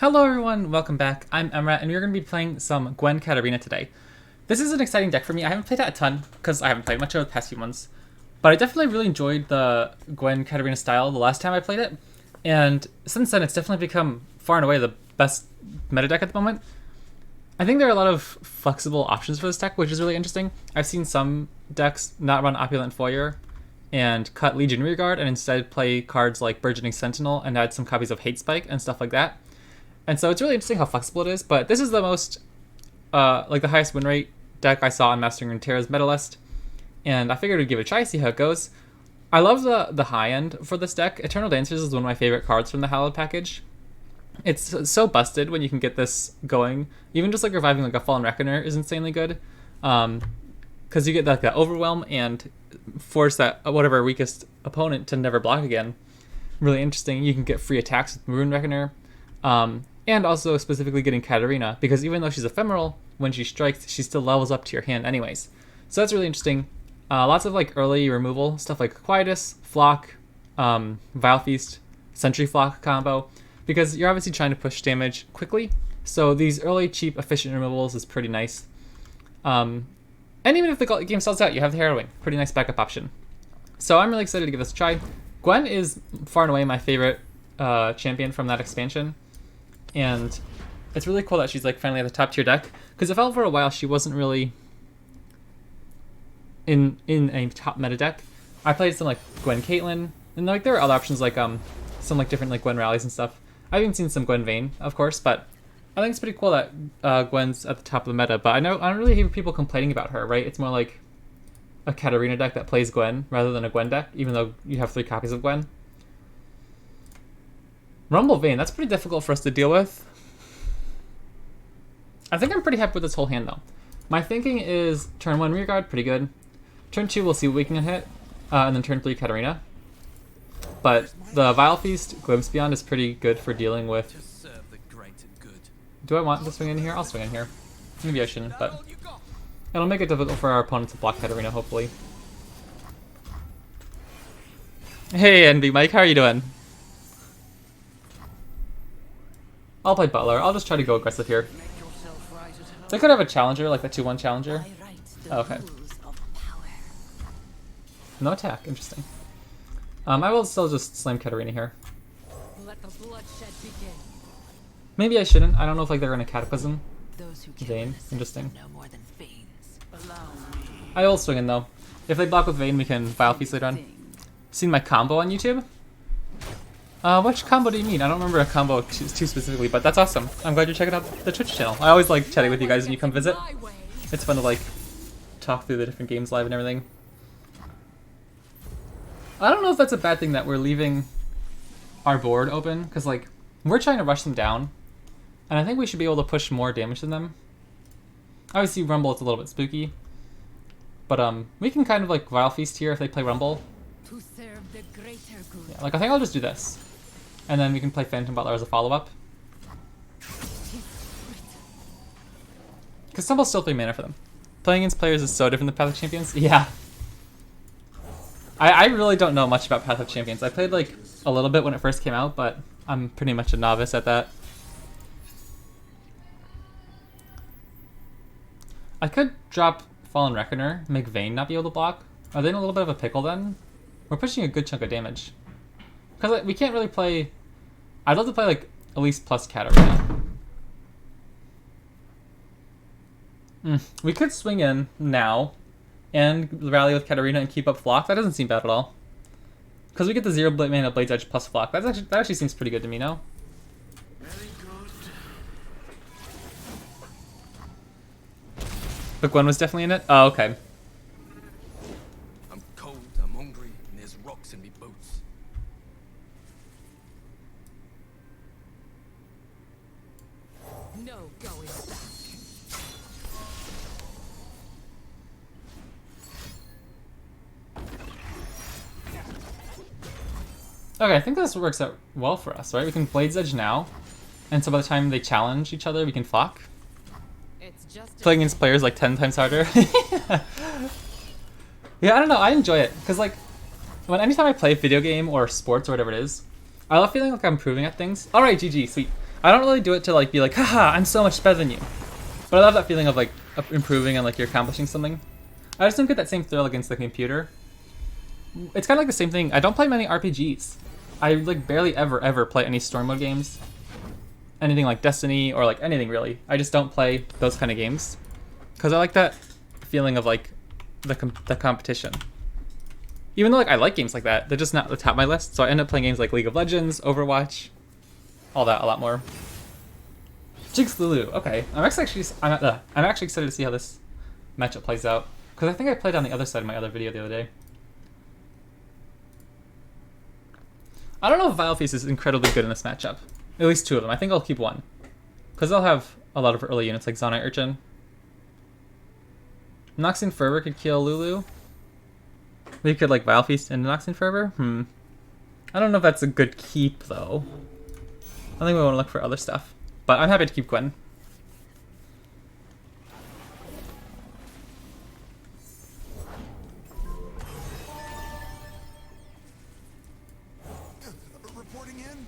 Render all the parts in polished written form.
Hello everyone, welcome back. I'm Emrat, and we're going to be playing some Gwen Katarina today. This is an exciting deck for me. I haven't played that a ton, because I haven't played much over the past few months. But I definitely really enjoyed the Gwen Katarina style the last time I played it. And since then, it's definitely become far and away the best meta deck at the moment. I think there are a lot of flexible options for this deck, which is really interesting. I've seen some decks not run Opulent Foyer and cut Legion Rearguard and instead play cards like Burgeoning Sentinel and add some copies of Hate Spike and stuff like that. And so it's really interesting how flexible it is, but this is the most, the highest win rate deck I saw on Mastering Runeterra's meta list, and I figured I'd give it a try, see how it goes. I love the high end for this deck. Eternal Dancers is one of my favorite cards from the Hallowed package. It's so busted when you can get this going. Even just like reviving like a Fallen Reckoner is insanely good, because you get like that Overwhelm and force that whatever weakest opponent to never block again. Really interesting. You can get free attacks with Rune Reckoner. And also specifically getting Katarina, because even though she's ephemeral, when she strikes, she still levels up to your hand anyways. So that's really interesting. Lots of like early removal, stuff like Quietus, Flock, Vile Feast, Sentry Flock combo, because you're obviously trying to push damage quickly. So these early, cheap, efficient removals is pretty nice. And even if the game sells out, you have the Harrowing. Pretty nice backup option. So I'm really excited to give this a try. Gwen is far and away my favorite champion from that expansion. And it's really cool that she's like finally at the top tier deck, because it felt for a while she wasn't really in a top meta deck. I played some like Gwen Caitlyn, and like there were other options like some like different like Gwen rallies and stuff. I've even seen some Gwen Vayne, of course, but I think it's pretty cool that Gwen's at the top of the meta. But I don't really hear people complaining about her, right? It's more like a Katarina deck that plays Gwen rather than a Gwen deck, even though you have 3 copies of Gwen. Rumble Vayne, that's pretty difficult for us to deal with. I think I'm pretty happy with this whole hand, though. My thinking is turn 1 Rearguard, pretty good. Turn 2, we'll see what we can hit. And then turn 3, Katarina. But the Vile Feast, Glimpse Beyond is pretty good for dealing with... Do I want to swing in here? I'll swing in here. Maybe I shouldn't, but... It'll make it difficult for our opponent to block Katarina, hopefully. Hey, Envy Mike, how are you doing? I'll play Butler. I'll just try to go aggressive here. They could have a challenger, like the 2-1 challenger. Oh, okay. No attack. Interesting. I will still just slam Katarina here. Maybe I shouldn't. I don't know if like they're in a Cataclysm. Vayne. Interesting. I will swing in though. If they block with Vayne, we can Vile Feast later on. Seen my combo on YouTube? Which combo do you mean? I don't remember a combo too specifically, but that's awesome. I'm glad you're checking out the Twitch channel. I always like chatting with you guys when you come visit. It's fun to like talk through the different games live and everything. I don't know if that's a bad thing that we're leaving our board open, because like we're trying to rush them down, and I think we should be able to push more damage than them. Obviously Rumble is a little bit spooky, but we can kind of like Vile Feast here if they play Rumble. Yeah, like I think I'll just do this. And then we can play Phantom Butler as a follow-up. Because Stumble's still 3 mana for them. Playing against players is so different than Path of Champions. Yeah. I really don't know much about Path of Champions. I played like a little bit when it first came out, but I'm pretty much a novice at that. I could drop Fallen Reckoner, make Vayne not be able to block. Are they in a little bit of a pickle then? We're pushing a good chunk of damage. Because like, we can't really play... I'd love to play like Elise plus Katarina. We could swing in now and rally with Katarina and keep up Flock. That doesn't seem bad at all. Because we get the 0 mana Blade's Edge plus Flock. That actually seems pretty good to me now. Very good. But Gwen was definitely in it? Oh, okay. I'm cold, I'm hungry, and there's rocks in me boots. No going back. Okay, I think this works out well for us, right? We can Blade's Edge now, and so by the time they challenge each other, we can Flock. It's just Playing against players like 10 times harder. Yeah, I don't know, I enjoy it, because like, anytime I play a video game or sports or whatever it is, I love feeling like I'm improving at things. Alright, GG, sweet. I don't really do it to like be like, haha, I'm so much better than you. But I love that feeling of like improving and like you're accomplishing something. I just don't get that same thrill against the computer. It's kind of like the same thing. I don't play many RPGs. I like barely ever play any story mode games. Anything like Destiny or like anything really. I just don't play those kind of games. Because I like that feeling of like the competition. Even though like I like games like that, they're just not at the top of my list. So I end up playing games like League of Legends, Overwatch, all that a lot more. Jinx Lulu, okay. I'm actually excited to see how this matchup plays out. Because I think I played on the other side of my other video the other day. I don't know if Vile Feast is incredibly good in this matchup. At least two of them. I think I'll keep one. Because they'll have a lot of early units like Zonite Urchin. Noxian Fervor could kill Lulu. We could like Vile Feast and Noxian Fervor? I don't know if that's a good keep though. I think we want to look for other stuff. But I'm happy to keep Gwen. Reporting in.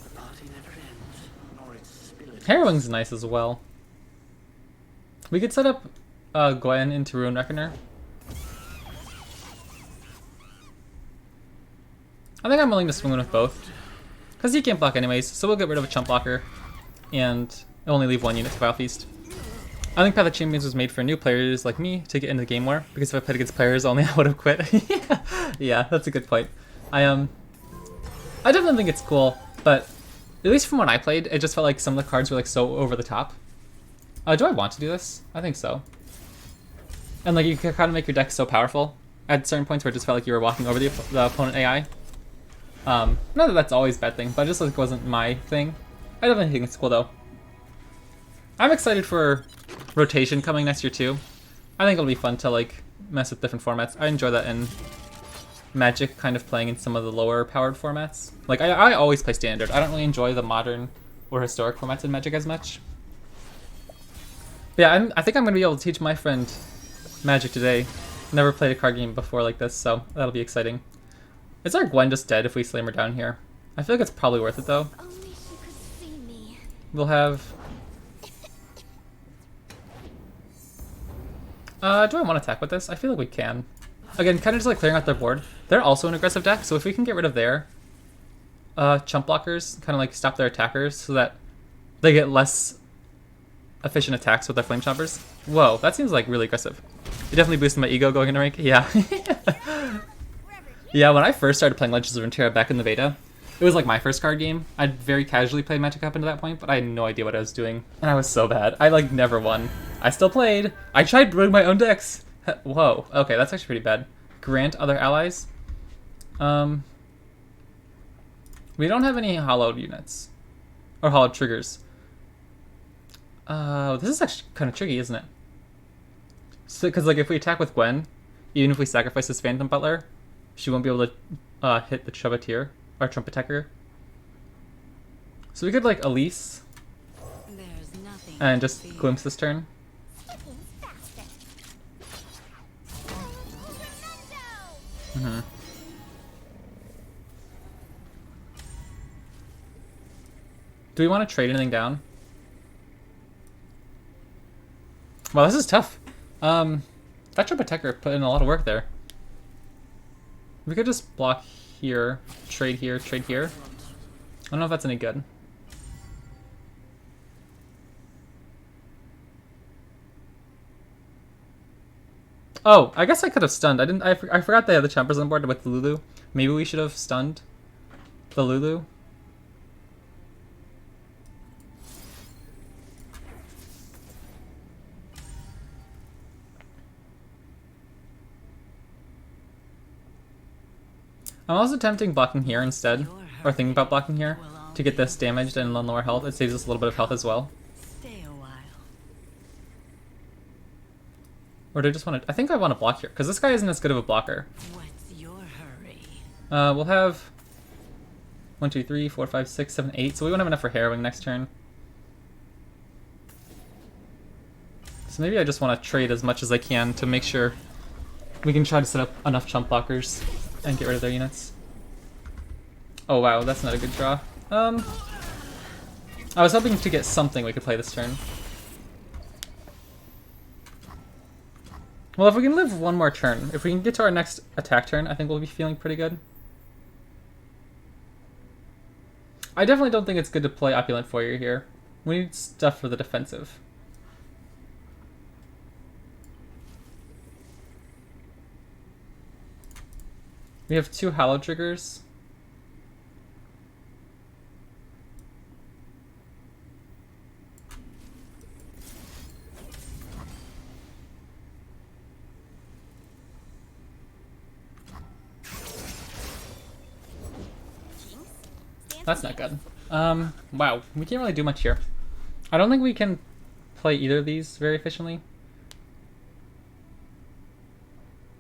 The party never ends, nor its spirit. Harrowing's nice as well. We could set up Gwen into Rune Reckoner. I think I'm willing to swing in with both. Because he can't block anyways, so we'll get rid of a chump blocker. And only leave one unit to Vile Feast. I think Path of Champions was made for new players like me to get into the game more. Because if I played against players only, I would have quit. Yeah, that's a good point. I definitely think it's cool, but at least from when I played, it just felt like some of the cards were like so over the top. Do I want to do this? I think so. And like you can kind of make your deck so powerful at certain points where it just felt like you were walking over the opponent AI. Not that that's always a bad thing, but it just like wasn't my thing. I definitely think it's cool though. I'm excited for rotation coming next year too. I think it'll be fun to like mess with different formats. I enjoy that in Magic, kind of playing in some of the lower powered formats. Like I always play Standard. I don't really enjoy the modern or historic formats in Magic as much. But yeah, I think I'm going to be able to teach my friend Magic today. Never played a card game before like this, so that'll be exciting. Is our Gwen just dead if we slam her down here? I feel like it's probably worth it though. Only she could see me. We'll have... do I want to attack with this? I feel like we can. Again, kind of just like clearing out their board. They're also an aggressive deck, so if we can get rid of their chump blockers, kind of like stop their attackers so that they get less efficient attacks with their flame chompers. Whoa, that seems like really aggressive. It definitely boosted my ego going into rank. Yeah. Yeah, when I first started playing Legends of Runeterra back in the beta, it was like my first card game. I'd very casually played Magic up until that point, but I had no idea what I was doing. And I was so bad. I like never won. I still played. I tried brewing my own decks. Whoa, okay, that's actually pretty bad. Grant other allies. We don't have any hollowed units. Or hollowed triggers. This is actually kind of tricky, isn't it? So, because like if we attack with Gwen, even if we sacrifice this Phantom Butler, she won't be able to hit the Trumpeteer or Trumpetecker. So we could like Elise There's nothing and to just fear. glimpse this turn. Do we want to trade anything down? Well, this is tough. That Trumpetecker put in a lot of work there. We could just block here, trade here, trade here. I don't know if that's any good. Oh, I guess I could have stunned. I forgot they had the Chompers on board with the Lulu. Maybe we should have stunned the Lulu. I'm also tempting blocking here instead, or thinking about blocking here, to get this damaged and lower health. It saves us a little bit of health as well. Stay a while. Or do I just want to... I think I want to block here, because this guy isn't as good of a blocker. What's your hurry? We'll have 1, 2, 3, 4, 5, 6, 7, 8, so we won't have enough for Harrowing next turn. So maybe I just want to trade as much as I can to make sure we can try to set up enough chump blockers and get rid of their units. Oh wow, that's not a good draw. I was hoping to get something we could play this turn. Well, if we can live one more turn, if we can get to our next attack turn, I think we'll be feeling pretty good. I definitely don't think it's good to play Opulent Foyer here. We need stuff for the defensive. We have 2 Hollow Triggers. That's not good. Wow, we can't really do much here. I don't think we can play either of these very efficiently.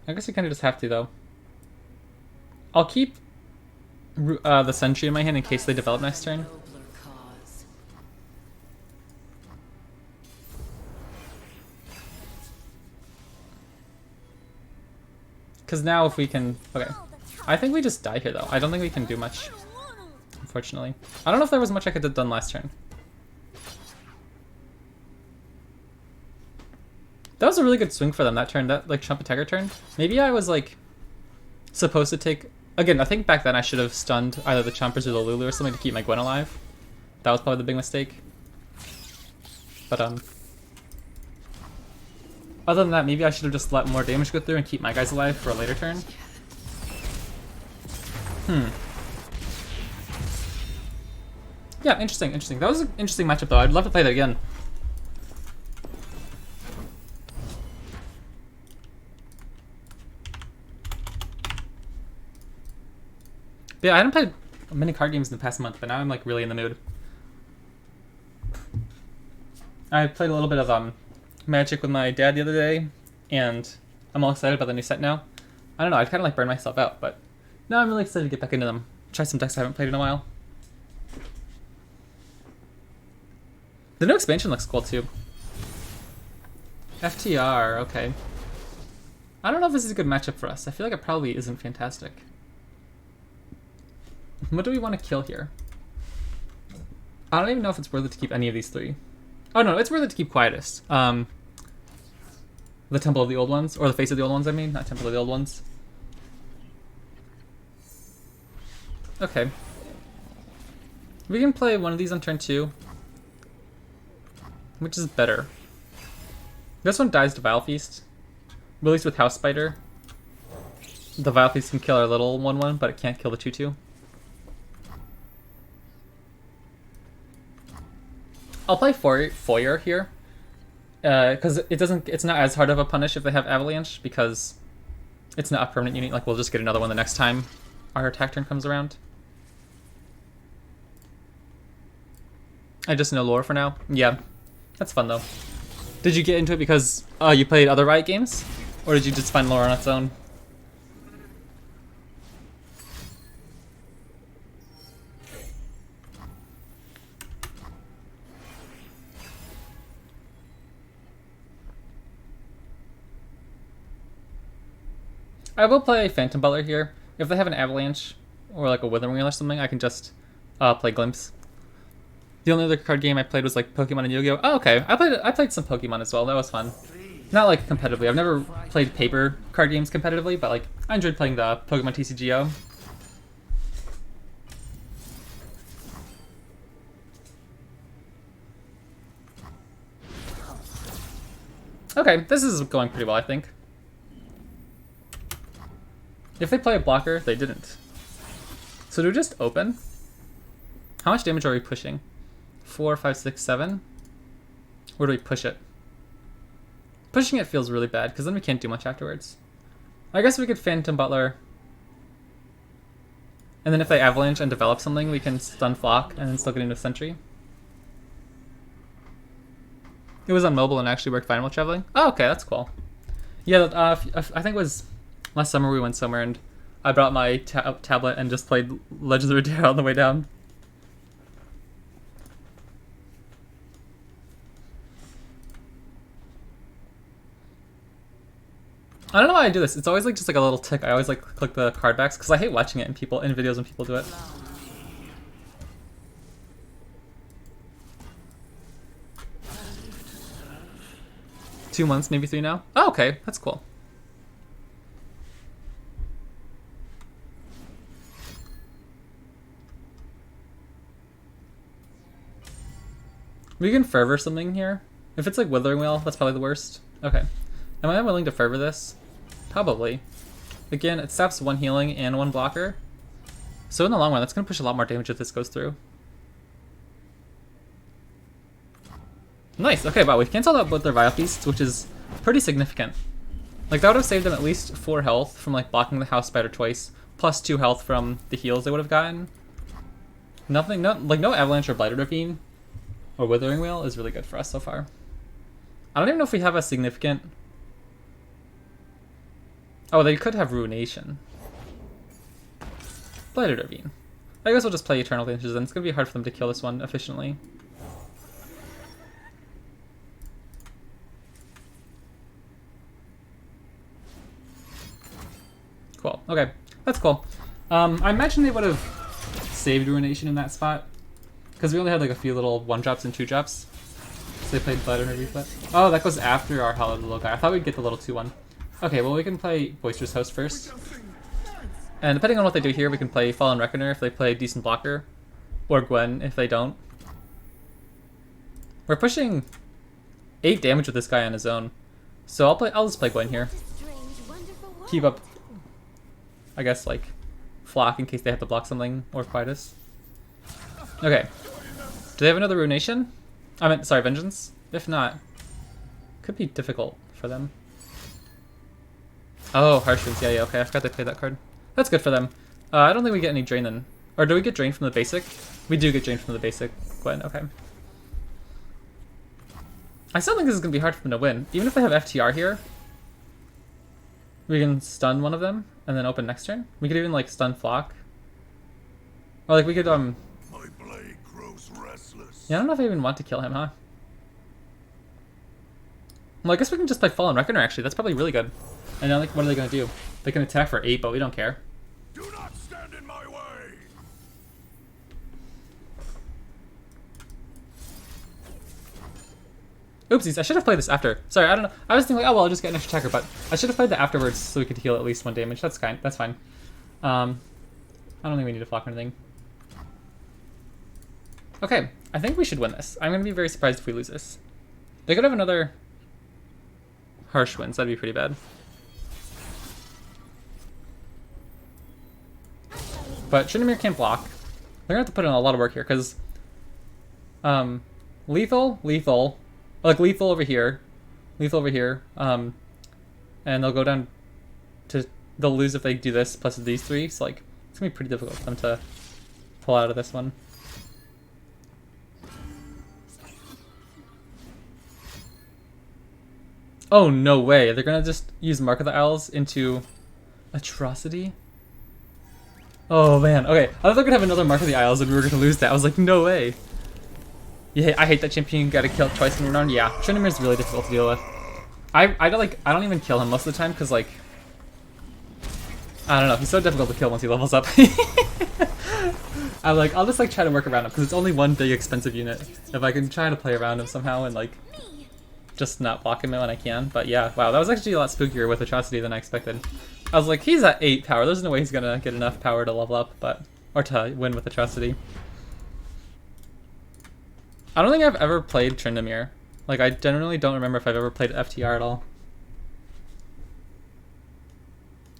I guess we kind of just have to, though. I'll keep the Sentry in my hand in case they develop next turn. Because now if we can... Okay. I think we just die here, though. I don't think we can do much, unfortunately. I don't know if there was much I could have done last turn. That was a really good swing for them that turn, that like Chump Attacker turn. Maybe I was like supposed to take... Again, I think back then I should have stunned either the Chompers or the Lulu or something to keep my Gwen alive. That was probably the big mistake. But other than that, maybe I should have just let more damage go through and keep my guys alive for a later turn. Yeah, interesting. That was an interesting matchup though. I'd love to play that again. But yeah, I hadn't played many card games in the past month, but now I'm like really in the mood. I played a little bit of Magic with my dad the other day, and I'm all excited about the new set now. I don't know, I'd kind of like burn myself out, but now I'm really excited to get back into them. Try some decks I haven't played in a while. The new expansion looks cool too. FTR, okay. I don't know if this is a good matchup for us. I feel like it probably isn't fantastic. What do we want to kill here? I don't even know if it's worth it to keep any of these 3. Oh no, it's worth it to keep Quietest. The Temple of the Old Ones, or the Face of the Old Ones, I mean, not Temple of the Old Ones. Okay. We can play one of these on turn 2. Which is better? This one dies to Vile Feast. Released with House Spider. The Vile Feast can kill our little 1/1, but it can't kill the 2/2. I'll play Foyer here, because it's not as hard of a punish if they have Avalanche, because it's not a permanent unit. Like, we'll just get another one the next time our attack turn comes around. I just know lore for now. Yeah, that's fun though. Did you get into it because you played other Riot games, or did you just find lore on its own? I will play Phantom Butler here. If they have an Avalanche or like a Withering Wheel or something, I can just play Glimpse. The only other card game I played was like Pokemon and Yu-Gi-Oh! Oh, okay. I played some Pokemon as well. That was fun. Not like competitively. I've never played paper card games competitively, but like I enjoyed playing the Pokemon TCGO. Okay, this is going pretty well, I think. If they play a blocker, they didn't. So do we just open? How much damage are we pushing? 4, 5, 6, 7? Or do we push it? Pushing it feels really bad, because then we can't do much afterwards. I guess we could Phantom Butler. And then if they Avalanche and develop something, we can stun Flock and then still get into Sentry. It was on mobile and actually worked fine while traveling. Oh, okay, that's cool. Yeah, I think it was last summer we went somewhere and I brought my tablet and just played Legends of Runeterra on the way down. I don't know why I do this. It's always like just like a little tick. I always like click the card backs because I hate watching it in videos when people do it. 2 months, maybe 3 now. Oh, okay, that's cool. We can fervor something here. If it's like Withering Wheel, that's probably the worst. Okay. Am I willing to fervor this? Probably. Again, it stops 1 healing and 1 blocker. So in the long run, that's going to push a lot more damage if this goes through. Nice, okay, wow, we've cancelled out both their Vile Feasts, which is pretty significant. Like, that would have saved them at least 4 health from, like, blocking the House Spider twice, plus 2 health from the heals they would have gotten. Nothing, no Avalanche or Blighted Ravine or Withering Wheel is really good for us so far. I don't even know if we have a significant... Oh, they could have Ruination. Blighted Ravine. I guess we'll just play Eternal Dances, and it's going to be hard for them to kill this one efficiently. Cool. Okay, that's cool. I imagine they would have saved Ruination in that spot, because we only had like a few little 1-drops and 2-drops. So they played Blighted Ravine. Oh, that goes after our Hallowed Little Guy. I thought we'd get the little 2-1. Okay, well we can play Boisterous Host first. And depending on what they do here, we can play Fallen Reckoner if they play Decent Blocker, or Gwen if they don't. We're pushing 8 damage with this guy on his own, so I'll just play Gwen here. Keep up, I guess, like, Flock in case they have to block something, or Quietus. Okay. Do they have another Ruination? I meant, sorry, Vengeance? If not, could be difficult for them. Oh, Harsh Winds, yeah, okay, I forgot they played that card. That's good for them. I don't think we get any drain then. Or do we get drain from the basic? We do get drain from the basic Gwen, okay. I still think this is going to be hard for them to win. Even if they have FTR here, we can stun one of them and then open next turn. We could even like stun Flock. Or like we could My blade grows restless. Yeah, I don't know if I even want to kill him, huh? Well, I guess we can just play Fallen Reckoner actually. That's probably really good. And now, like, what are they gonna do? They can attack for 8, but we don't care. Do not stand in my way. Oopsies, I should have played this after. Sorry, I don't know. I was thinking like, oh well, I'll just get an extra attacker, but I should have played that afterwards so we could heal at least 1 damage. That's fine. That's fine. I don't think we need to Flock or anything. Okay, I think we should win this. I'm gonna be very surprised if we lose this. They could have another Harsh Winds. That'd be pretty bad. But Tryndamere can't block. They're gonna have to put in a lot of work here, because lethal, like lethal over here, and they'll go down to, they'll lose if they do this, plus these 3, so like, it's gonna be pretty difficult for them to pull out of this one. Oh, no way, they're gonna just use Mark of the Owls into Atrocity? Oh man, okay. I thought they were gonna have another Mark of the Isles and we were gonna lose that. I was like, no way. Yeah, I hate that champion. You gotta kill twice in 1 round. Yeah, Tryndamere's really difficult to deal with. I don't even kill him most of the time because like, I don't know. He's so difficult to kill once he levels up. I'll just like try to work around him because it's only 1 big expensive unit. If I can try to play around him somehow and like, just not block him when I can. But yeah, wow, that was actually a lot spookier with Atrocity than I expected. I was like, he's at 8 power. There's no way he's gonna get enough power to level up, or to win with Atrocity. I don't think I've ever played Tryndamere. Like, I generally don't remember if I've ever played FTR at all.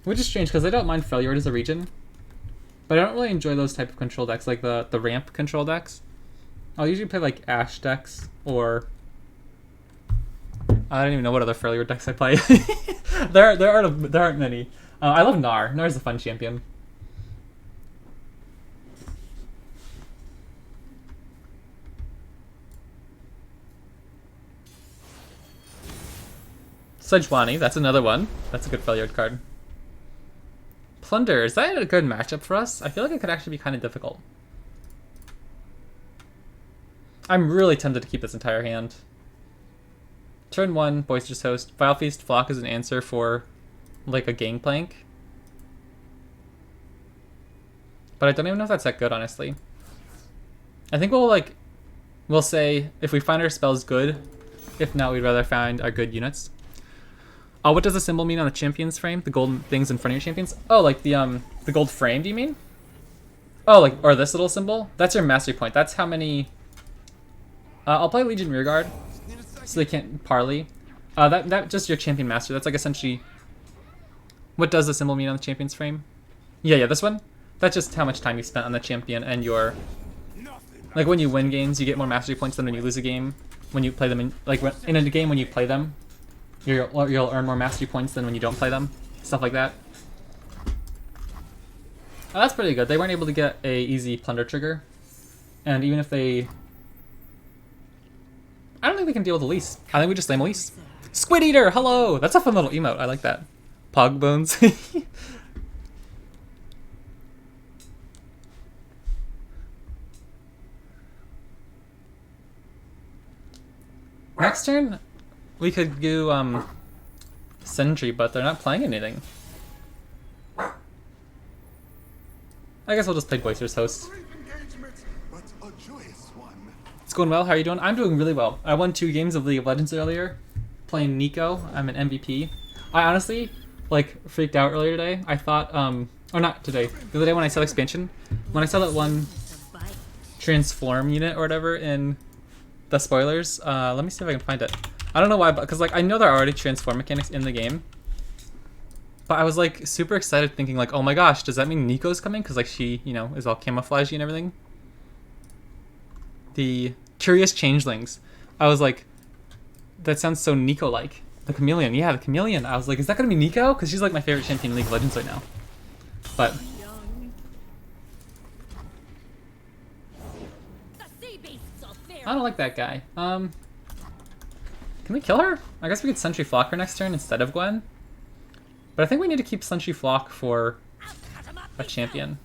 Which is strange, because I don't mind Freljord as a region. But I don't really enjoy those type of control decks, like the ramp control decks. I'll usually play like Ash decks, or... I don't even know what other Freljord decks I play. there aren't many. I love Gnar. Gnar's a fun champion. Sejuani, that's another one. That's a good Freljord card. Plunder, is that a good matchup for us? I feel like it could actually be kind of difficult. I'm really tempted to keep this entire hand. Turn 1, Boisterous Host. Vile Feast, Flock is an answer for like a gangplank. But I don't even know if that's that good, honestly. I think we'll say if we find our spells good. If not, we'd rather find our good units. What does the symbol mean on the champion's frame? The golden things in front of your champions? Oh, like the gold frame, do you mean? Oh, like, or this little symbol? That's your mastery point. That's how many... I'll play Legion Rearguard, so they can't parley. That just your champion master. That's like essentially... What does the symbol mean on the champion's frame? Yeah, this one? That's just how much time you spent on the champion and your... Like when you win games, you get more mastery points than when you lose a game. When you play them in... Like in a game when you play them, you'll earn more mastery points than when you don't play them. Stuff like that. Oh, that's pretty good. They weren't able to get a easy plunder trigger. And even if they... I don't think they can deal with Elise. I think we just slay Elise. Squid Eater, hello! That's a fun little emote. I like that. Pog bones. Next turn, we could do Sentry, but they're not playing anything. I guess we'll just play Boisterous Host. It's going well. How are you doing? I'm doing really well. I won 2 games of League of Legends earlier, playing Nico. I'm an MVP. I honestly, like, freaked out earlier today. I thought, or not today, the other day when I saw expansion, when I saw that one transform unit or whatever in the spoilers. Let me see if I can find it. I don't know why, but because like I know there are already transform mechanics in the game. But I was like super excited thinking like, oh my gosh, does that mean Nico's coming? Because like she, you know, is all camouflagey and everything. The Curious Changelings. I was like, that sounds so Nico-like. The Chameleon. Yeah, the Chameleon. I was like, is that going to be Nico? Because she's like my favorite champion in League of Legends right now. But... I don't like that guy. Can we kill her? I guess we could Sentry Flock her next turn instead of Gwen. But I think we need to keep Sentry Flock for a champion.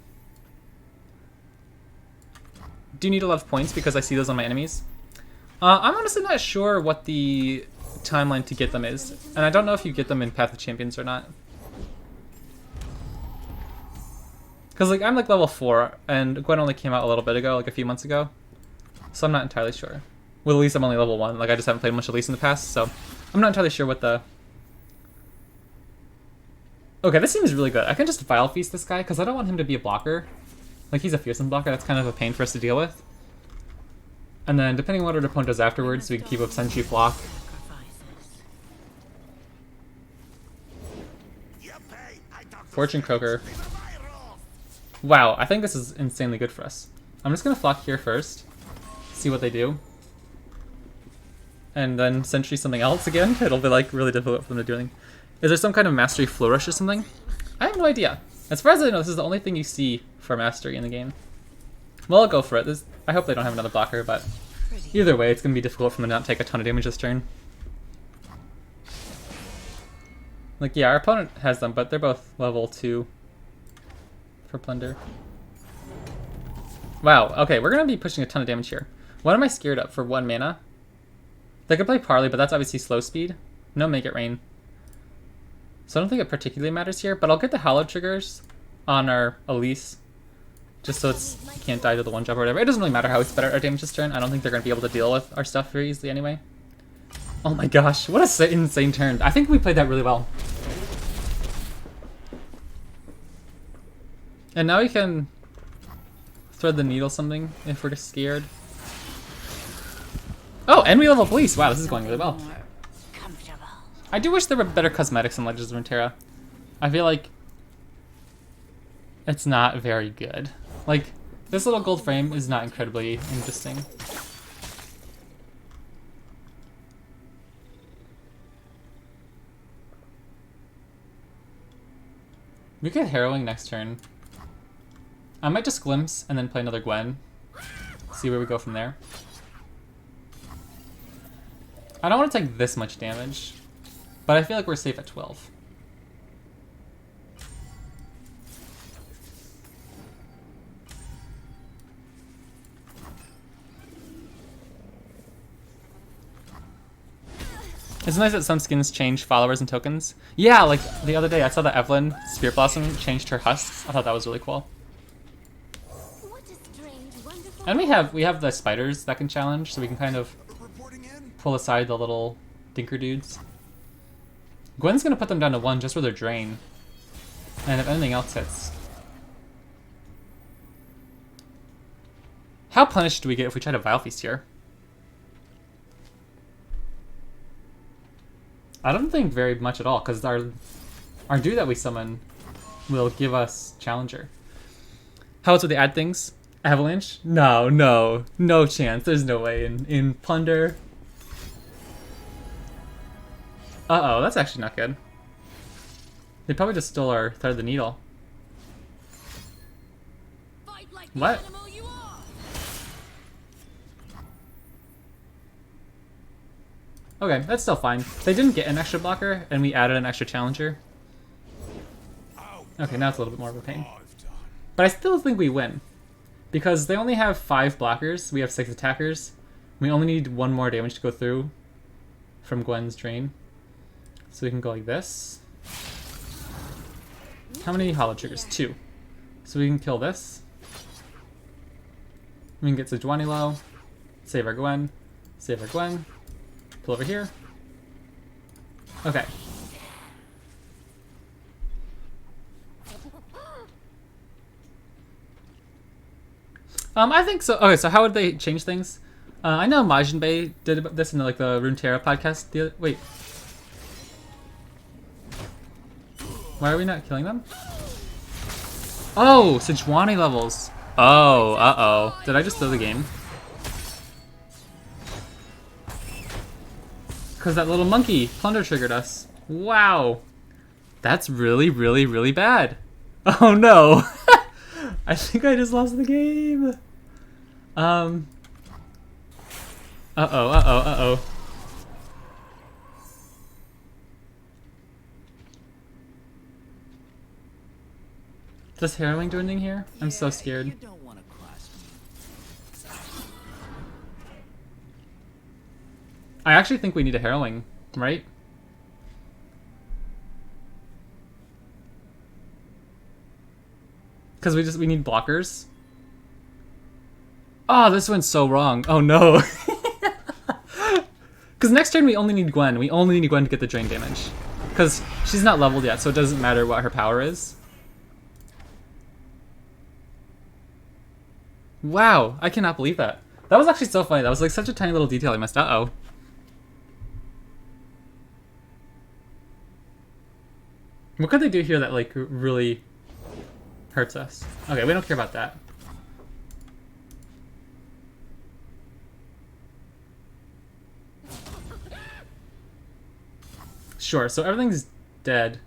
Do you need a lot of points because I see those on my enemies? I'm honestly not sure what the timeline to get them is. And I don't know if you get them in Path of Champions or not. Because like I'm like level 4 and Gwen only came out a little bit ago, like a few months ago. So I'm not entirely sure. With Elise, I'm only level 1. Like I just haven't played much Elise in the past, so I'm not entirely sure what the... Okay, this seems really good. I can just Vile Feast this guy, because I don't want him to be a blocker. Like, he's a fearsome blocker. That's kind of a pain for us to deal with. And then, depending on what our opponent does afterwards, we can keep up Sentry Flock. Fortune Croaker. Wow, I think this is insanely good for us. I'm just going to Flock here first. See what they do. And then Sentry something else again. It'll be, like, really difficult for them to do anything. Is there some kind of Mastery Flourish or something? I have no idea. As far as I know, this is the only thing you see for Mastery in the game. Well, I'll go for it. I hope they don't have another blocker, but either way, it's going to be difficult for them to not take a ton of damage this turn. Like, yeah, our opponent has them, but they're both level 2 for Plunder. Wow, okay, we're going to be pushing a ton of damage here. What am I scared of for 1 mana? They could play Parley, but that's obviously slow speed. No Make It Rain. So I don't think it particularly matters here, but I'll get the Hallow triggers on our Elise. Just so it can't die to the 1-drop or whatever. It doesn't really matter how we spend our damage this turn. I don't think they're going to be able to deal with our stuff very easily anyway. Oh my gosh, what a insane turn. I think we played that really well. And now we can thread the needle something if we're just scared. Oh, and we level Police. Wow, this is going really well. I do wish there were better cosmetics in Legends of Runeterra. I feel like it's not very good. Like, this little gold frame is not incredibly interesting. We get Harrowing next turn. I might just Glimpse and then play another Gwen. See where we go from there. I don't want to take this much damage, but I feel like we're safe at 12. It's nice that some skins change followers and tokens. Yeah, like the other day I saw that Evelyn Spirit Blossom changed her husks. I thought that was really cool. What a strange, wonderful. And we have the spiders that can challenge, so we can kind of Reporting in. pull aside the little dinker dudes. Gwen's gonna put them down to 1 just for their drain. And if anything else hits. How punished do we get if we try to Vile Feast here? I don't think very much at all, because our dude that we summon will give us Challenger. How else would they add things? Avalanche? No, no. No chance. There's no way in Plunder. Uh-oh, that's actually not good. They probably just stole our Thread of the Needle. Fight like What? the animal you are. Okay, that's still fine. They didn't get an extra blocker, and we added an extra Challenger. Okay, now it's a little bit more of a pain. But I still think we win. Because they only have 5 blockers, we have 6 attackers. We only need 1 more damage to go through from Gwen's drain. So we can go like this. How many hollow triggers? 2. So we can kill this. We can get Sejuani low. Save our Gwen. Save our Gwen. Pull over here. Okay. I think so. Okay, so how would they change things? I know Majin Bay did this in like the Runeterra podcast. Wait. Why are we not killing them? Oh, Sejuani levels. Oh, uh-oh. Did I just throw the game? Because that little monkey plunder triggered us. Wow. That's really, really, really bad. Oh no. I think I just lost the game. Uh-oh, uh-oh, uh-oh. Does harrowing do anything here? I'm so scared. You don't want to cross me. I actually think we need a harrowing, right? Because we need blockers. Oh, this went so wrong. Oh no. Because next turn we only need Gwen. We only need Gwen to get the drain damage. Because she's not leveled yet, so it doesn't matter what her power is. Wow, I cannot believe that. That was actually so funny. That was like such a tiny little detail I missed. Uh-oh. What could they do here that like really hurts us? Okay, we don't care about that. Sure, so everything's dead.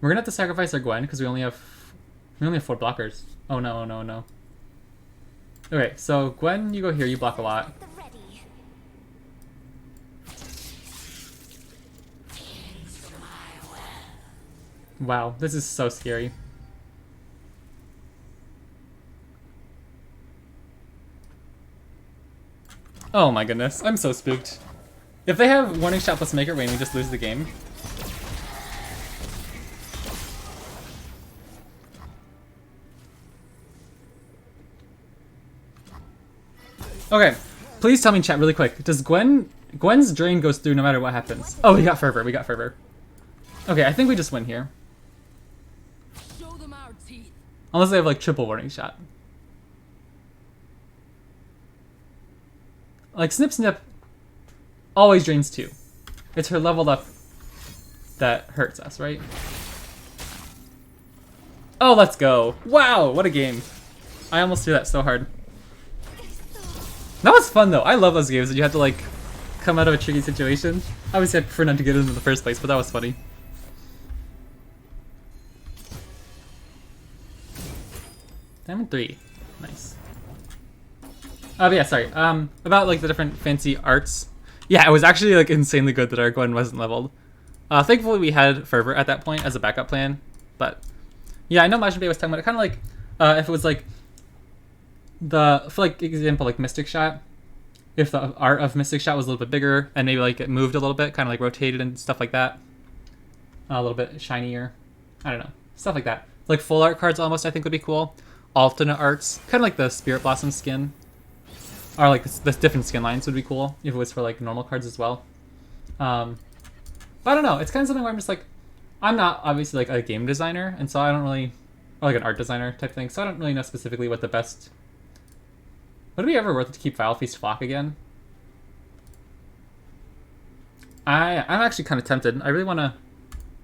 We're gonna have to sacrifice our Gwen because we only have 4 blockers. Oh no, oh no, oh no. Okay, so Gwen, you go here, you block a lot. The ready. Wow, this is so scary. Oh my goodness, I'm so spooked. If they have warning shot plus maker rain, we just lose the game. Okay, please tell me in chat really quick. Does Gwen's drain goes through no matter what happens? Oh, we got fervor, we got fervor. Okay, I think we just win here. Show them our teeth. Unless they have like triple warning shot. Like Snip Snip always drains 2. It's her leveled up that hurts us, right? Oh, let's go. Wow, what a game. I almost threw that so hard. That was fun though. I love those games that you have to like come out of a tricky situation. Obviously I'd prefer not to get in the first place, but that was funny. Diamond 3. Nice. But yeah, sorry. About like the different fancy arts. Yeah, it was actually like insanely good that our Gwen wasn't leveled. Thankfully we had Fervor at that point as a backup plan. But yeah, I know Majin Bay was talking about it kind of like if it was like for like example like Mystic Shot, if the art of Mystic Shot was a little bit bigger and maybe like it moved a little bit, kind of like rotated and stuff like that. A little bit shinier. I don't know. Stuff like that. Like full art cards almost I think would be cool. Alternate arts, kind of like the Spirit Blossom skin. Or like the different skin lines would be cool if it was for like normal cards as well. But I don't know. It's kind of something where I'm just like, I'm not obviously like a game designer, and so I don't really, or like an art designer type thing, so I don't really know specifically what the best. Would it be ever worth it to keep Vile Feast Flock again? I'm actually kind of tempted. I really want to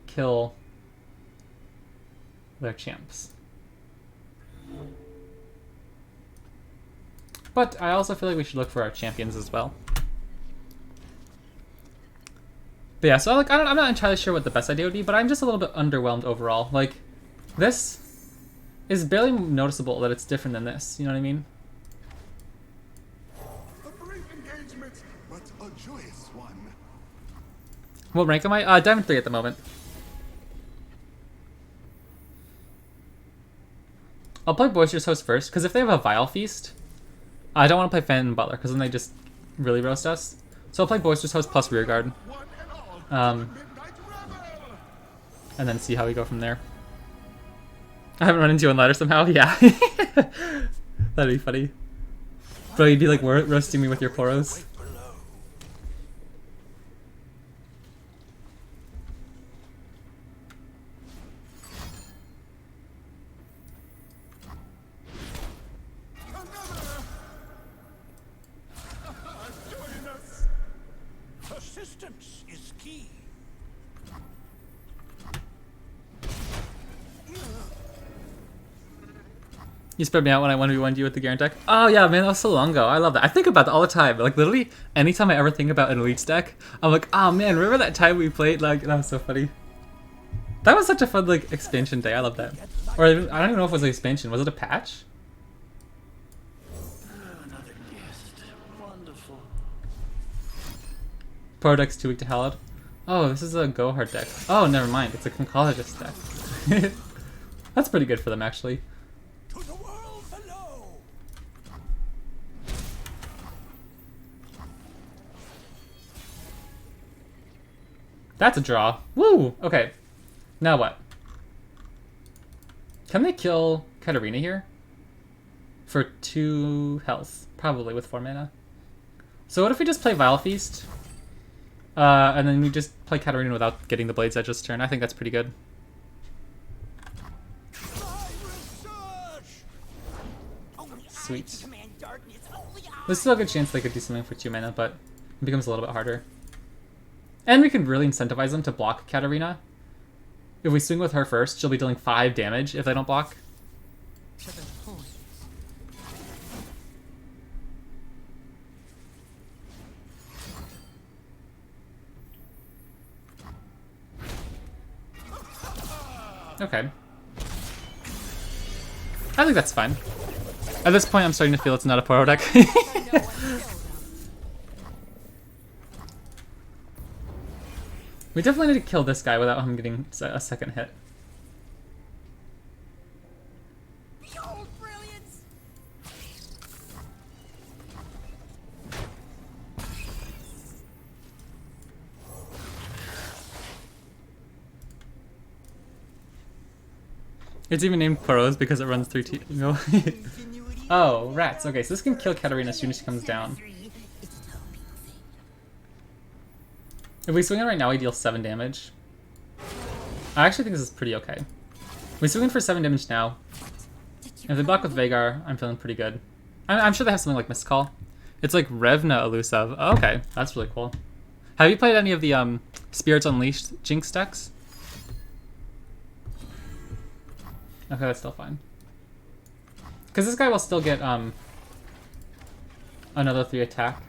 kill their champs. But I also feel like we should look for our champions as well. But yeah, so like I'm not entirely sure what the best idea would be, but I'm just a little bit underwhelmed overall. Like, this is barely noticeable that it's different than this. You know what I mean? A brief engagement, but a joyous one. What rank am I? Diamond 3 at the moment. I'll play Boisterous Host first, because if they have a Vile Feast, I don't want to play Phantom Butler, because then they just really roast us. So I'll play Boisterous Host plus Rearguard. And then see how we go from there. I haven't run into you on ladder somehow? Yeah. That'd be funny. Bro, you'd be like roasting me with your Poros. Persistence is key. You spread me out when I 1v1'd you with the Garen deck. Oh yeah, man, that was so long ago. I love that. I think about that all the time. Like, literally, anytime I ever think about an Elites deck, I'm like, oh man, remember that time we played? Like, that was so funny. That was such a fun, like, expansion day. I love that. Or, I don't even know if it was an expansion. Was it a patch? Another guest. Wonderful. Pro deck's too weak to Hallowed. Oh, this is a Go Hard deck. Oh, never mind. It's a Conchologist deck. That's pretty good for them, actually. To the world below. That's a draw. Woo! Okay. Now what? Can they kill Katarina here? For 2 health. Probably with 4 mana. So what if we just play Vile Feast? And then we just play Katarina without getting the Blade's Edge this turn. I think that's pretty good. Sweet. There's still a good chance they could do something for 2 mana, but it becomes a little bit harder. And we can really incentivize them to block Katarina. If we swing with her first, she'll be dealing 5 damage if they don't block. Okay. I think that's fine. At this point, I'm starting to feel it's not a Poro deck. We definitely need to kill this guy without him getting a second hit. Behold brilliance! It's even named Poros because it runs 3 T. No. Oh, rats. Okay, so this can kill Katarina as soon as she comes down. If we swing it right now, we deal 7 damage. I actually think this is pretty okay. We swing in for 7 damage now. If they block with Vhagar, I'm feeling pretty good. I'm sure they have something like Mist Call. It's like Revna Elusive. Oh, okay, that's really cool. Have you played any of the Spirits Unleashed Jinx decks? Okay, that's still fine. Because this guy will still get another 3 attack.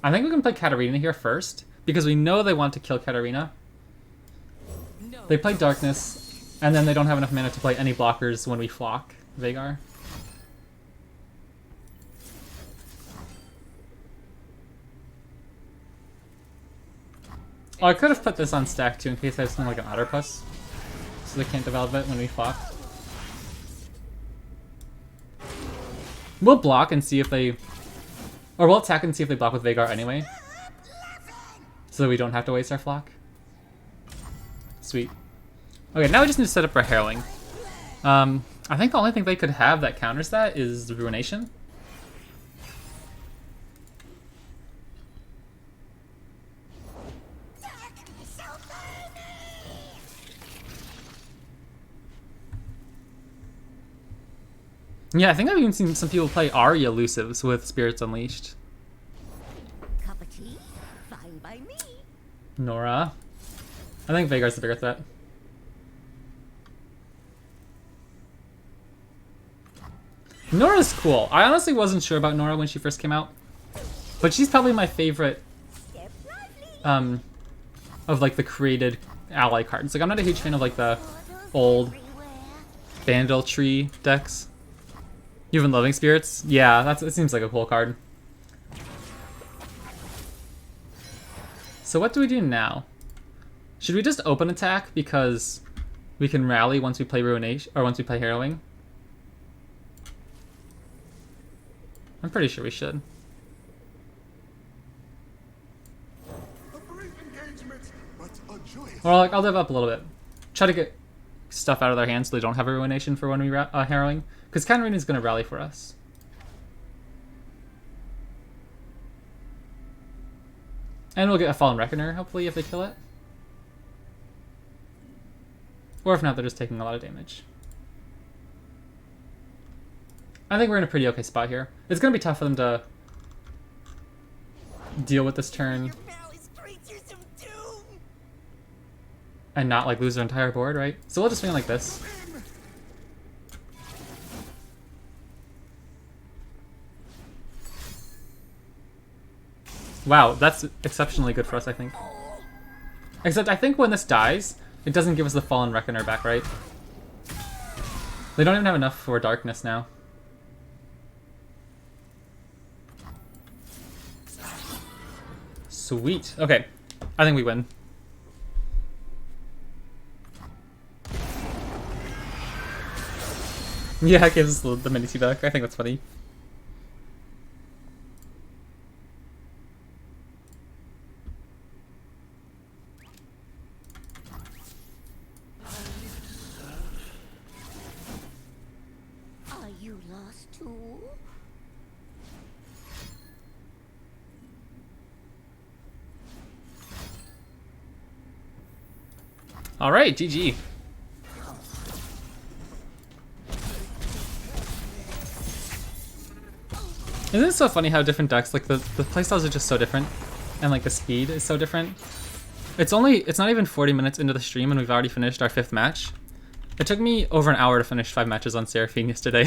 I think we can play Katarina here first, because we know they want to kill Katarina. They play Darkness, and then they don't have enough mana to play any blockers when we flock Vhagar. Oh, I could have put this on stack too in case I have something like an Otterpuss, so they can't develop it when we flock. We'll block and see if they... Or we'll attack and see if they block with Vhagar anyway. So that we don't have to waste our flock. Sweet. Okay, now we just need to set up our Harrowing. I think the only thing they could have that counters that is the Ruination. Yeah, I think I've even seen some people play Arya elusives with Spirits Unleashed. Cup of tea? Fine by me. Nora. I think Vhagar's the bigger threat. Nora's cool. I honestly wasn't sure about Nora when she first came out. But she's probably my favorite of like the created ally cards. Like I'm not a huge fan of like the old Vandal Tree decks. Even Loving Spirits? Yeah, it seems like a cool card. So what do we do now? Should we just open attack because we can rally once we play Ruination or once we play Harrowing? I'm pretty sure we should. A brief engagement, but a joyous. Or like I'll live up a little bit. Try to get stuff out of their hands so they don't have a Ruination for when we Harrowing. Because Katarina is going to rally for us. And we'll get a Fallen Reckoner, hopefully, if they kill it. Or if not, they're just taking a lot of damage. I think we're in a pretty okay spot here. It's going to be tough for them to deal with this turn Your palace creatures of doom. and not like lose their entire board, right? So we'll just swing like this. Wow, that's exceptionally good for us, I think. Except I think when this dies, it doesn't give us the Fallen Reckoner back, right? They don't even have enough for Darkness now. Sweet. Okay, I think we win. Yeah, it gives us the mini T back. I think that's funny. Are you lost too? All right, GG. Isn't it so funny how different decks, like the playstyles are just so different, and like the speed is so different. It's not even 40 minutes into the stream and we've already finished our 5th match. It took me over an hour to finish 5 matches on Seraphine yesterday.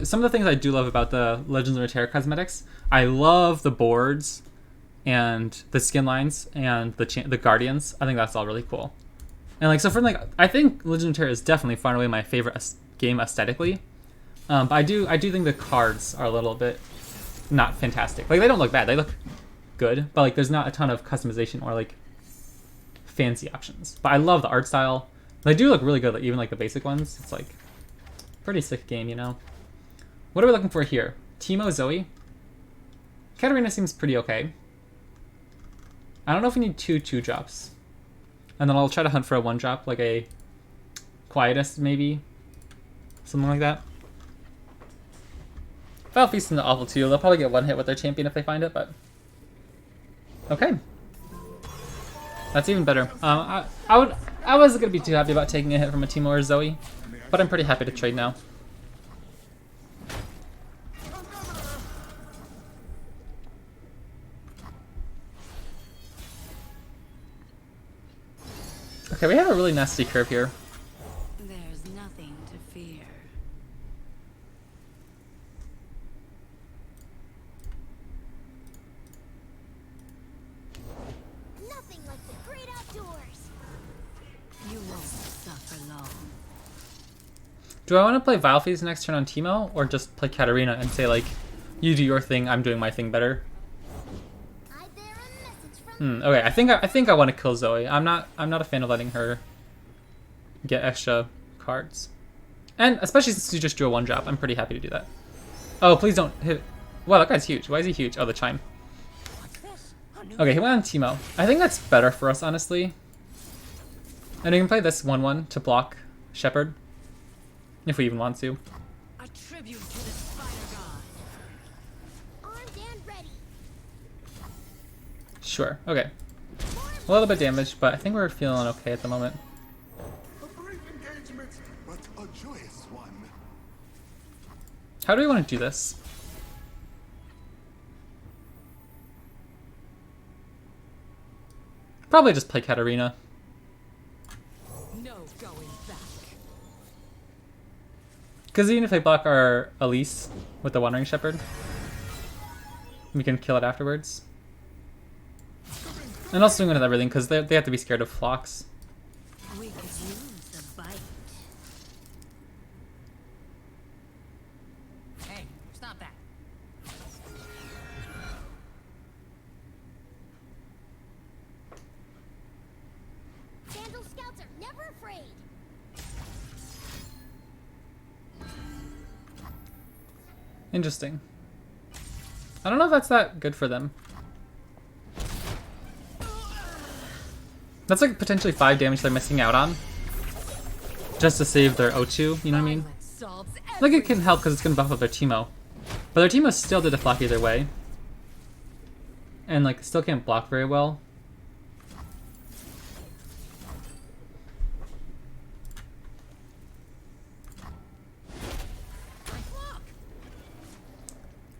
Some of the things I do love about the Legends of Runeterra cosmetics, I love the boards and the skin lines and the guardians. I think that's all really cool. And like, so for like, I think Legends of Runeterra is definitely far and away my favorite game aesthetically. But I do think the cards are a little bit not fantastic. Like they don't look bad, they look good, but like there's not a ton of customization or like fancy options. But I love the art style. They do look really good, like, even like the basic ones. It's like pretty sick game, you know. What are we looking for here? Teemo, Zoe? Katarina seems pretty okay. I don't know if we need 2 2-drops. And then I'll try to hunt for a 1-drop, like a Quietus, maybe. Something like that. Foul Feast into Awful too. They'll probably get 1 hit with their champion if they find it, but... Okay. That's even better. I wasn't going to be too happy about taking a hit from a Teemo or Zoe, but I'm pretty happy to trade now. Okay, we have a really nasty curve here. There's nothing to fear. Nothing like the great outdoors. You won't suffer long. Do I want to play Vilephaze next turn on Teemo, or just play Katarina and say like, you do your thing, I'm doing my thing better? I bear a message from Okay, I think I want to kill Zoe. I'm not a fan of letting her get extra cards, and especially since you just drew a 1-drop, I'm pretty happy to do that. Oh, please don't hit. Wow, that guy's huge. Why is he huge? Oh, the chime. Okay, he went on Teemo. I think that's better for us, honestly. And we can play this 1/1 to block Shepherd, if we even want to. A tribute to the spider god. armed and ready. Sure. Okay. A little bit damaged, but I think we're feeling okay at the moment. A brief engagement, but a joyous one. How do we want to do this? Probably just play Katarina. No going back. Because even if they block our Elise with the Wandering Shepherd, we can kill it afterwards. And I'll swing with everything because they have to be scared of flocks. We could use the bite. Hey, stop that. Sandal scouts are never afraid. Interesting. I don't know if that's that good for them. That's like potentially 5 damage they're missing out on. Just to save their O2, you know what I mean? Violence solves Like it can help because it's going to buff up their Teemo. But their Teemo still did a block either way. And like still can't block very well.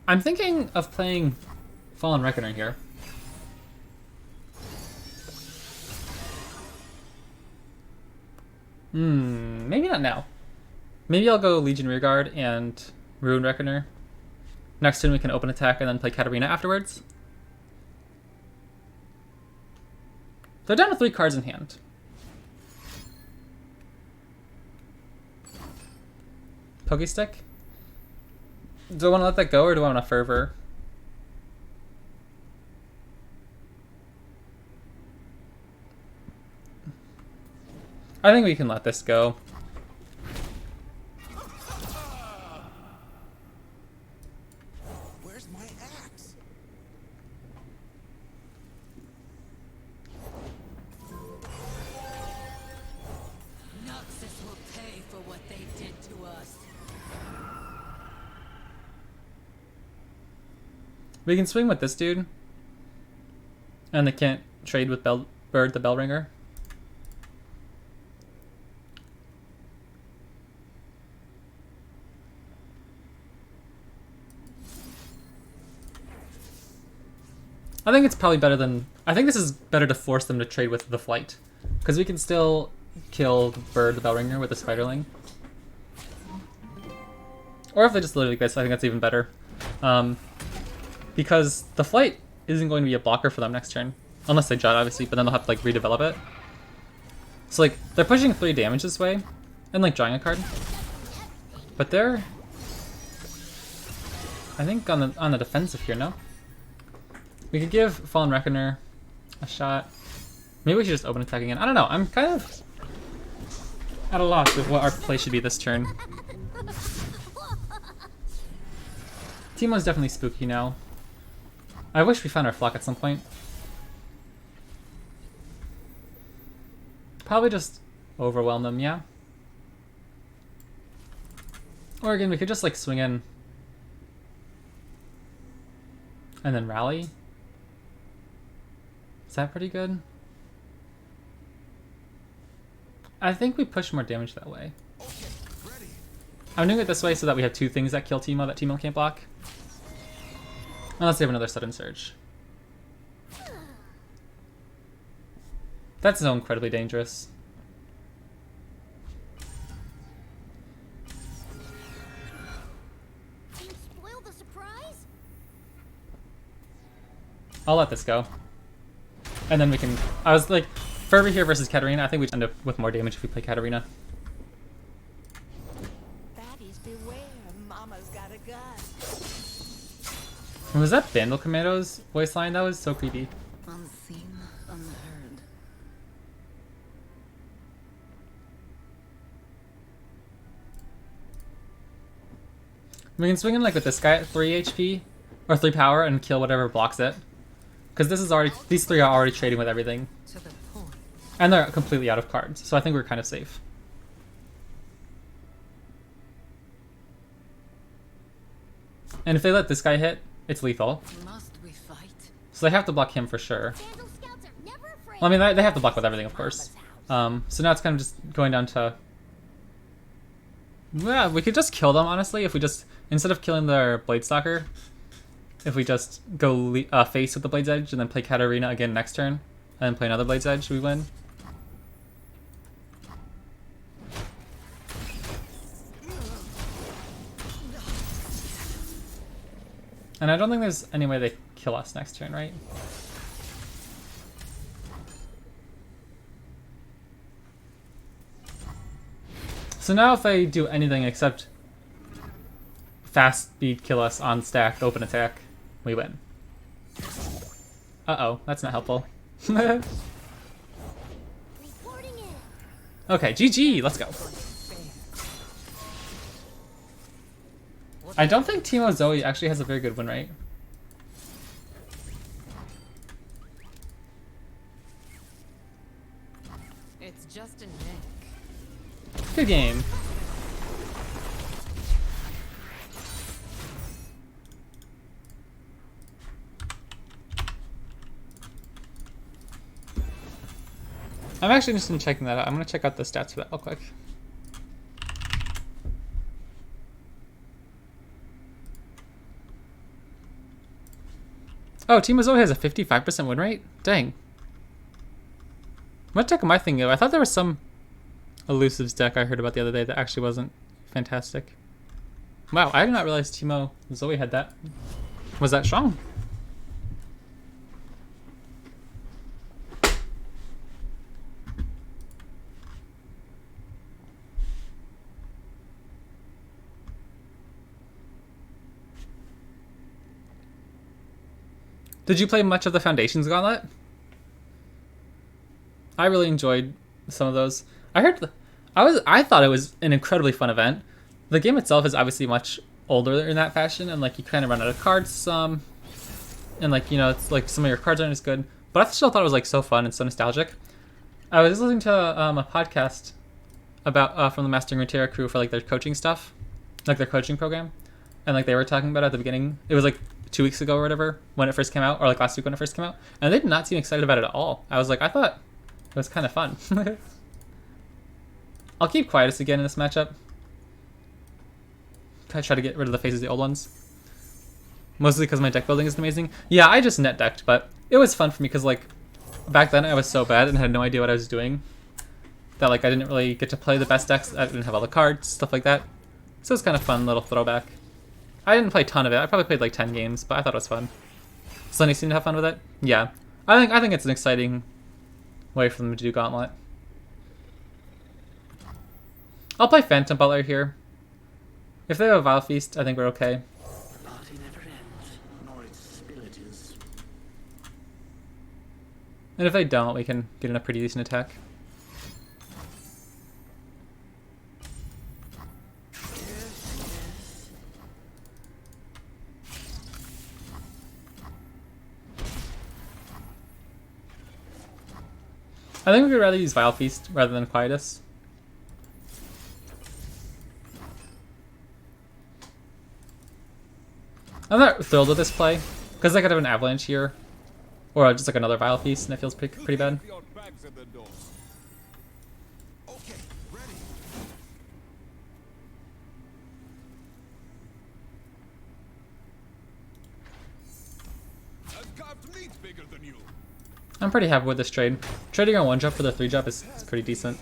I'm thinking of playing Fallen Reckoner here. Maybe not now. Maybe I'll go Legion Rearguard and Rune Reckoner. Next turn we can open attack and then play Katarina afterwards. They're down to 3 cards in hand. Pokestick? Do I want to let that go or do I want to Fervor? I think we can let this go. Where's my axe? Noxus will pay for what they did to us. We can swing with this dude. And they can't trade with Bird the Bellringer. I think it's probably better than... I think this is better to force them to trade with the Flight. Because we can still kill Bird the Bellringer with the Spiderling. Or if they just literally this, I think that's even better. Because the Flight isn't going to be a blocker for them next turn. Unless they Jut, obviously, but then they'll have to like redevelop it. So like, they're pushing 3 damage this way, and like drawing a card. But they're... I think on the defensive here, no? We could give Fallen Reckoner a shot. Maybe we should just open attack again. I don't know, I'm kind of at a loss with what our play should be this turn. Teemo's definitely spooky now. I wish we found our flock at some point. Probably just overwhelm them, yeah. Or again, we could just like swing in and then rally. Is that pretty good? I think we push more damage that way. Okay, ready. I'm doing it this way so that we have 2 things that kill Teemo that Teemo can't block. Unless they have another sudden surge. That's so incredibly dangerous. You spoil the surprise? I'll let this go. And then we can... I was like, Fervor here versus Katarina. I think we end up with more damage if we play Katarina. And was that Vandal Commando's voice line? That was so creepy. Unseen, unheard. We can swing in like with this guy at 3 HP or 3 power and kill whatever blocks it. Because this is already, these three are already trading with everything. To the point. And they're completely out of cards, so I think we're kind of safe. And if they let this guy hit, it's lethal. Must we fight? So they have to block him for sure. Vandal scouts are never afraid. Well, I mean, they have to block with everything, of course. So now it's kind of just going down to... Yeah, we could just kill them, honestly, if we just... Instead of killing their Blade Stalker, if we just go face with the Blade's Edge and then play Katarina again next turn, and then play another Blade's Edge, we win. And I don't think there's any way they kill us next turn, right? So now if they do anything except fast speed kill us on stack, open attack, we win. Uh-oh, that's not helpful. Reporting it. Okay, GG, let's go. I don't think Teemo Zoe actually has a very good win rate. It's just a nick. Good game. I'm actually interested in checking that out. I'm gonna check out the stats for that real quick. Oh, Teemo Zoe has a 55% win rate? Dang. What deck am I thinking of? I thought there was some elusives deck I heard about the other day that actually wasn't fantastic. Wow, I did not realize Teemo Zoe had that. Was that strong? Did you play much of the Foundations Gauntlet? I really enjoyed some of those. I thought it was an incredibly fun event. The game itself is obviously much older in that fashion, and like you kind of run out of cards some, and like you know it's like some of your cards aren't as good. But I still thought it was like so fun and so nostalgic. I was listening to a podcast about from the Mastering Runeterra crew for like their coaching stuff, like their coaching program, and like they were talking about it at the beginning. It was like 2 weeks ago or whatever when it first came out, or like last week when it first came out, and they did not seem excited about it at all. I was like, I thought it was kind of fun. I'll keep Quietus again in this matchup. I try to get rid of the faces of the old ones. Mostly because my deck building is amazing. Yeah, I just net decked, but it was fun for me because like back then I was so bad and had no idea what I was doing that like I didn't really get to play the best decks. I didn't have all the cards, stuff like that. So it's kind of fun little throwback. I didn't play a ton of it. I probably played like 10 games, but I thought it was fun. Sunny seemed to have fun with it. Yeah, I think it's an exciting way for them to do Gauntlet. I'll play Phantom Butler here. If they have a Vile Feast, I think we're okay. The party never ends, nor its spillage. And if they don't, we can get in a pretty decent attack. I think we would rather use Vile Feast rather than Quietus. I'm not thrilled with this play, because I could have an Avalanche here, or just like another Vile Feast, and it feels pretty bad. Okay, ready. I've carved meat bigger than you. I'm pretty happy with this trade. Trading on 1-drop for the 3-drop is pretty decent.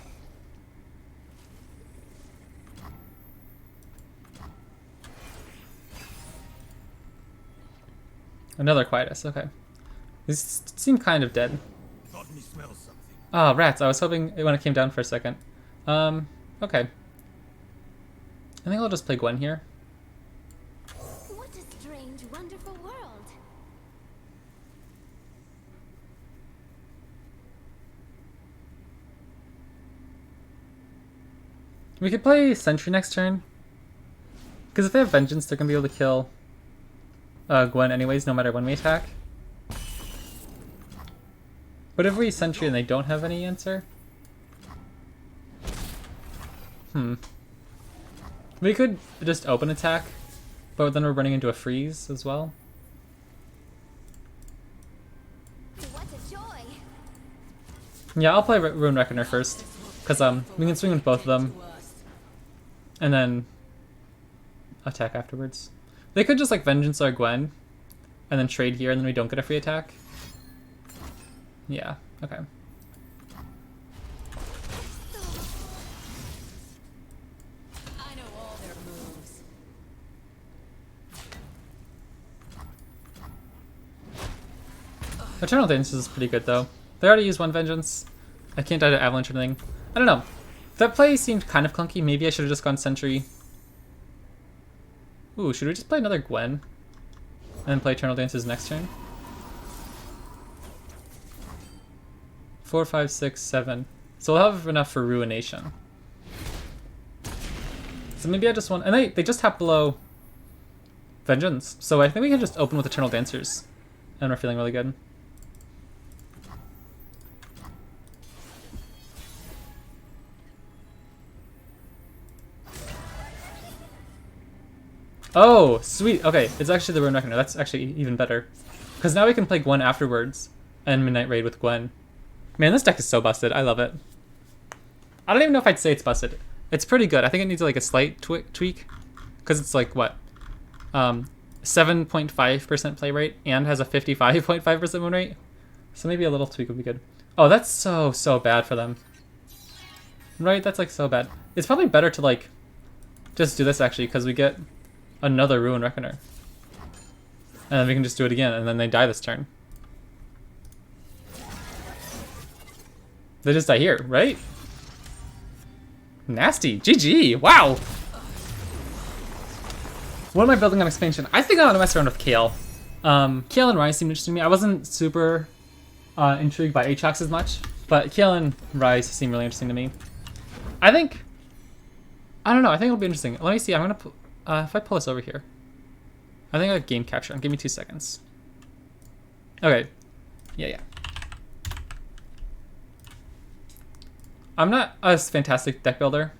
Another Quietus, okay. These seem kind of dead. Thought me smell something. Ah, rats. I was hoping when it came down for a second. Okay. I think I'll just play Gwen here. What a strange strange, wonderful world. We could play Sentry next turn. Because if they have Vengeance, they're going to be able to kill Gwen anyways, no matter when we attack. But if we Sentry and they don't have any answer? We could just open attack, but then we're running into a freeze as well. What a joy! Yeah, I'll play Rune Reckoner first, because we can swing with both of them, and then attack afterwards. They could just like Vengeance our Gwen, and then trade here, and then we don't get a free attack. Yeah, okay. I know all their moves. Eternal Dance is pretty good though. They already used one Vengeance. I can't die to Avalanche or anything. I don't know. That play seemed kind of clunky. Maybe I should have just gone Sentry. Ooh, should we just play another Gwen? And then play Eternal Dances next turn? 4, 5, 6, 7. So we'll have enough for Ruination. So maybe I just want... And they just have below Vengeance. So I think we can just open with Eternal Dancers. And we're feeling really good. Oh, sweet. Okay, it's actually the Rune Reckoner. That's actually even better. Because now we can play Gwen afterwards and Midnight Raid with Gwen. Man, this deck is so busted. I love it. I don't even know if I'd say it's busted. It's pretty good. I think it needs like a slight tweak. Because it's like, what? 7.5% play rate and has a 55.5% win rate. So maybe a little tweak would be good. Oh, that's so bad for them. Right? That's like so bad. It's probably better to like just do this actually because we get another Rune Reckoner. And then we can just do it again and then they die this turn. They just die here, right? Nasty. GG. Wow. What am I building on expansion? I think I want to mess around with Kale. Kale and Rise seemed interesting to me. I wasn't super intrigued by Aatrox as much, but Kale and Rise seem really interesting to me. I don't know. I think it'll be interesting. Let me see. I'm going to... if I pull this over here. I think I have game capture. Give me 2 seconds. Okay. Yeah. I'm not a fantastic deck builder.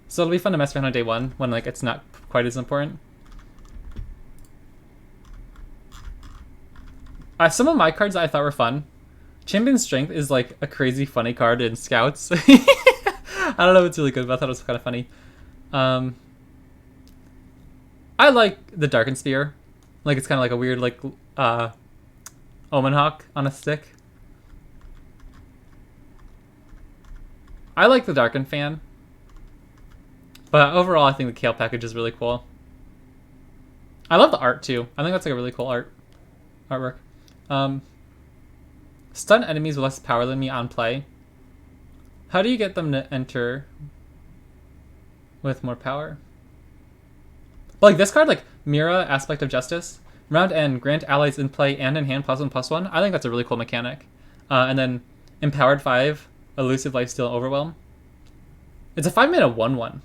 So it'll be fun to mess around on day one when like it's not quite as important. Some of my cards that I thought were fun. Champion Strength is like a crazy funny card in Scouts. I don't know if it's really good, but I thought it was kind of funny. I like the Darken Spear. Like it's kind of like a weird like Omen Hawk on a stick. I like the Darken Fan. But overall I think the Kale package is really cool. I love the art too. I think that's like a really cool artwork. Stun enemies with less power than me on play. How do you get them to enter with more power? But like this card, like Mira, Aspect of Justice, round end, grant allies in play and in hand +1/+1. I think that's a really cool mechanic. And then Empowered 5, Elusive Lifesteal, Overwhelm. It's a 5-mana 1/1.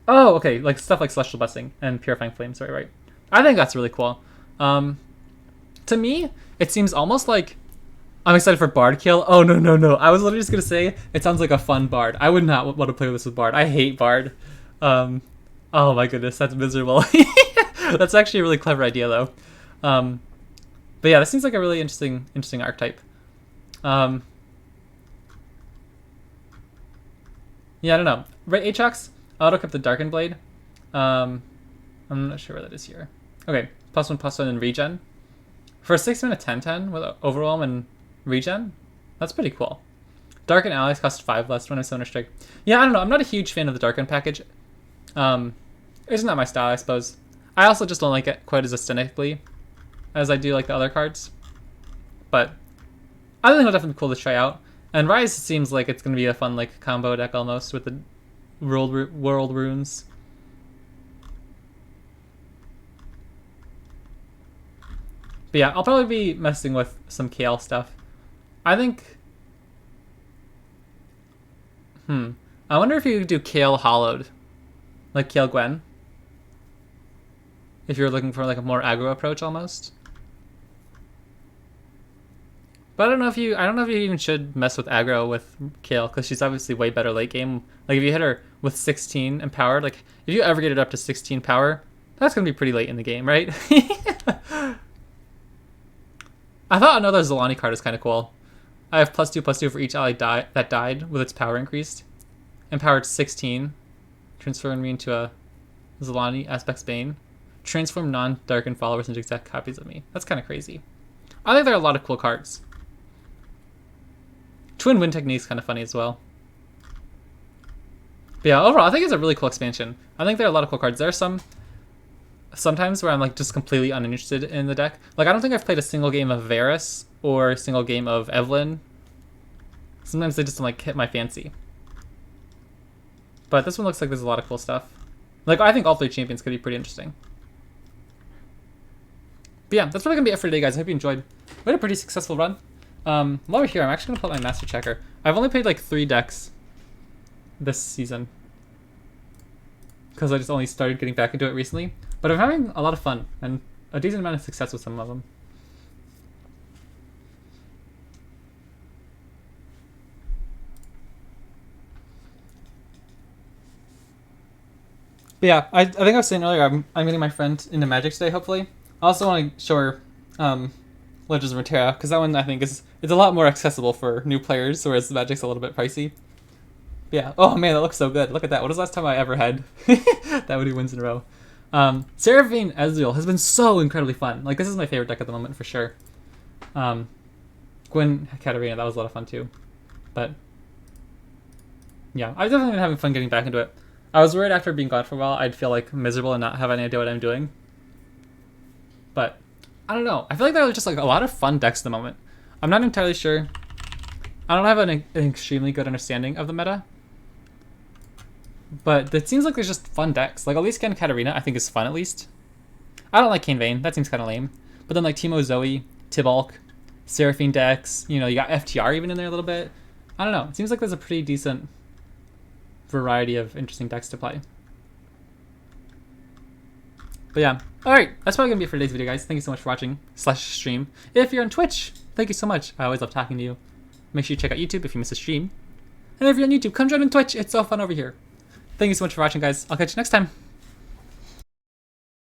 Oh, okay, like stuff like Celestial Blessing and Purifying Flames, right. I think that's really cool. To me, it seems almost like I'm excited for Bard Kill. Oh, no. I was literally just going to say, it sounds like a fun Bard. I would not want to play this with Bard. I hate Bard. Oh my goodness, that's miserable. That's actually a really clever idea, though. But yeah, this seems like a really interesting archetype. Yeah, I don't know. Right, Aatrox, auto kept the Darkened Blade. I'm not sure where that is here. Okay, +1/+1 and regen. For a 6-mana 10/10 with Overwhelm and regen, that's pretty cool. Darken allies cost 5 less when I Summoner Strike. Yeah, I don't know. I'm not a huge fan of the Darken package. It's not my style, I suppose. I also just don't like it quite as aesthetically as I do like the other cards. But I think it'll definitely be cool to try out. And Rise seems like it's going to be a fun like combo deck almost with the world runes. But yeah, I'll probably be messing with some Kale stuff. I think... I wonder if you could do Kale Hollowed. Like Kale Gwen. If you're looking for like a more aggro approach almost. But I don't know if you even should mess with aggro with Kale, because she's obviously way better late game. Like if you hit her with 16 empowered, like if you ever get it up to 16 power, that's gonna be pretty late in the game, right? I thought another Zolani card is kind of cool. I have +2/+2 for each ally that died with its power increased. Empowered 16. Transforming me into a Zolani Aspect's Bane. Transform non-darkened followers into exact copies of me. That's kind of crazy. I think there are a lot of cool cards. Twin Wind Technique is kind of funny as well. But yeah, overall, I think it's a really cool expansion. I think there are a lot of cool cards. There are sometimes where I'm like just completely uninterested in the deck. Like I don't think I've played a single game of Varus or a single game of Evelyn. Sometimes they just don't like hit my fancy. But this one looks like there's a lot of cool stuff. Like I think all 3 champions could be pretty interesting. But yeah, that's really gonna be it for today, guys. I hope you enjoyed. We had a pretty successful run. While we're here, I'm actually gonna pull up my master checker. I've only played like 3 decks this season because I just only started getting back into it recently. But I'm having a lot of fun and a decent amount of success with some of them. But yeah, I think I was saying earlier, I'm getting my friend into Magic today, hopefully. I also want to show her Legends of Runeterra, because that one I think it's a lot more accessible for new players, whereas Magic's a little bit pricey. But yeah, oh man, that looks so good. Look at that. What was the last time I ever had that many wins in a row? Seraphine Ezreal has been so incredibly fun. Like, this is my favorite deck at the moment, for sure. Gwen Katarina, that was a lot of fun too. But yeah, I've definitely been having fun getting back into it. I was worried after being gone for a while I'd feel like miserable and not have any idea what I'm doing. But I don't know. I feel like there are just like a lot of fun decks at the moment. I'm not entirely sure. I don't have an extremely good understanding of the meta. But it seems like there's just fun decks. Like at least Gwen Katarina I think is fun at least. I don't like Kane Vayne. That seems kind of lame. But then like Teemo Zoe, Tibalt, Seraphine decks. You know, you got FTR even in there a little bit. I don't know. It seems like there's a pretty decent variety of interesting decks to play. But yeah, alright, that's probably gonna be it for today's video, guys. Thank you so much for watching /stream. If you're on Twitch, thank you so much. I always love talking to you. Make sure you check out YouTube if you miss a stream. And if you're on YouTube, come join on Twitch. It's so fun over here. Thank you so much for watching, guys. I'll catch you next time.